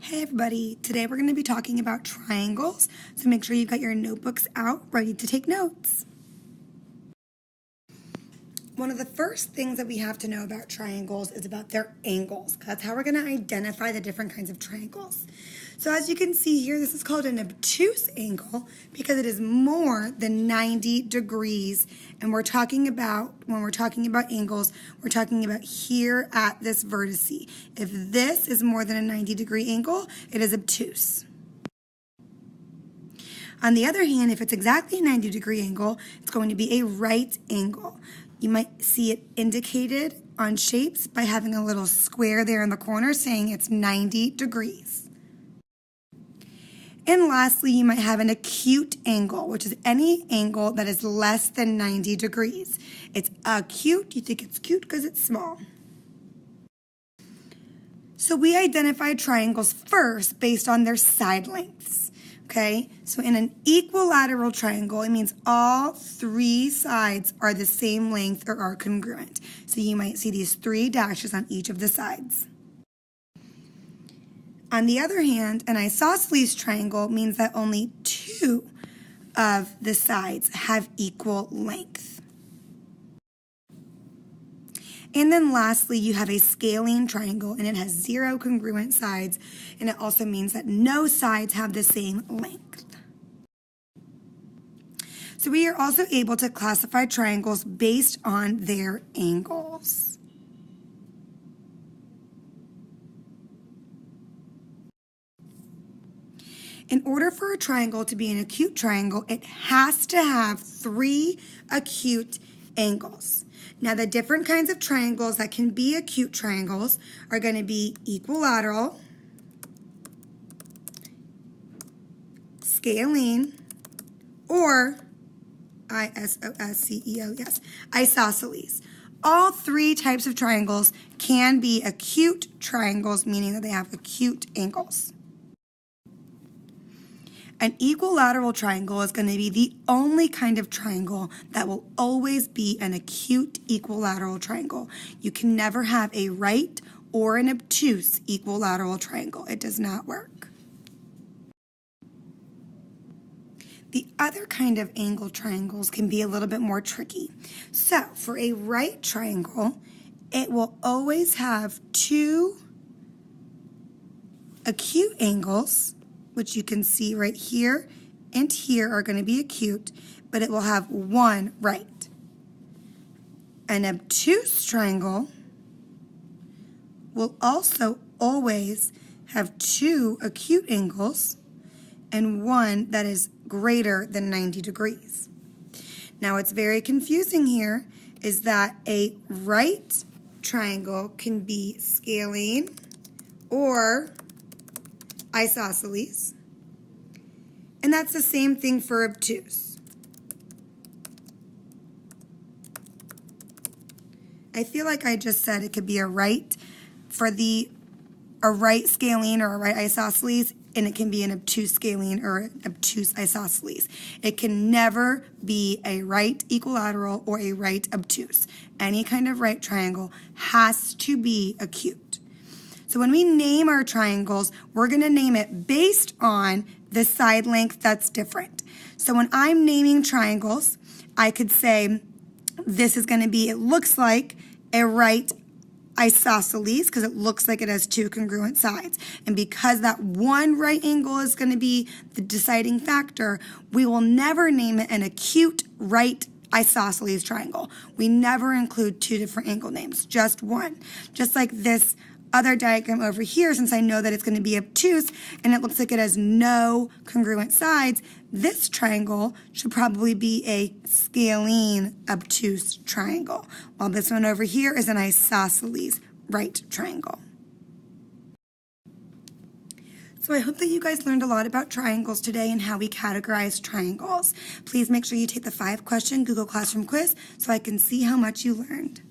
Hey everybody, today we're going to be talking about triangles, so make sure you've got your notebooks out ready to take notes. One of the first things that we have to know about triangles is about their angles. That's how we're going to identify the different kinds of triangles. So as you can see here, this is called an obtuse angle because it is more than 90 degrees. And when we're talking about angles, we're talking about here at this vertice. If this is more than a 90-degree angle, it is obtuse. On the other hand, if it's exactly a 90-degree angle, it's going to be a right angle. You might see it indicated on shapes by having a little square there in the corner saying it's 90 degrees. And lastly, you might have an acute angle, which is any angle that is less than 90 degrees. It's acute. You think it's cute because it's small. So we identify triangles first based on their side lengths. Okay, so in an equilateral triangle, it means all three sides are the same length or are congruent. So you might see these three dashes on each of the sides. On the other hand, an isosceles triangle means that only two of the sides have equal length. And then lastly, you have a scalene triangle, and it has 0 congruent sides, and it also means that no sides have the same length. So we are also able to classify triangles based on their angles. In order for a triangle to be an acute triangle, it has to have 3 acute angles. Now, the different kinds of triangles that can be acute triangles are going to be equilateral, scalene, or isosceles. All 3 types of triangles can be acute triangles, meaning that they have acute angles. An equilateral triangle is going to be the only kind of triangle that will always be an acute equilateral triangle. You can never have a right or an obtuse equilateral triangle. It does not work. The other kind of angle triangles can be a little bit more tricky. So for a right triangle, it will always have 2 acute angles, which you can see right here and here are going to be acute, but it will have 1 right. An obtuse triangle will also always have 2 acute angles and 1 that is greater than 90 degrees. Now, what's very confusing here is that a right triangle can be scalene or isosceles, and that's the same thing for obtuse. I feel like I just said it could be a right scalene or a right isosceles, and it can be an obtuse scalene or an obtuse isosceles. It can never be a right equilateral or a right obtuse. Any kind of right triangle has to be acute. So when we name our triangles, we're going to name it based on the side length that's different. So when I'm naming triangles, I could say this is going to be, it looks like a right isosceles because it looks like it has 2 congruent sides. And because that 1 right angle is going to be the deciding factor, we will never name it an acute right isosceles triangle. We never include 2 different angle names, just 1. Just like this other diagram over here, since I know that it's going to be obtuse and it looks like it has no congruent sides, this triangle should probably be a scalene obtuse triangle, while this one over here is an isosceles right triangle. So I hope that you guys learned a lot about triangles today and how we categorize triangles. Please make sure you take the 5-question Google Classroom quiz so I can see how much you learned.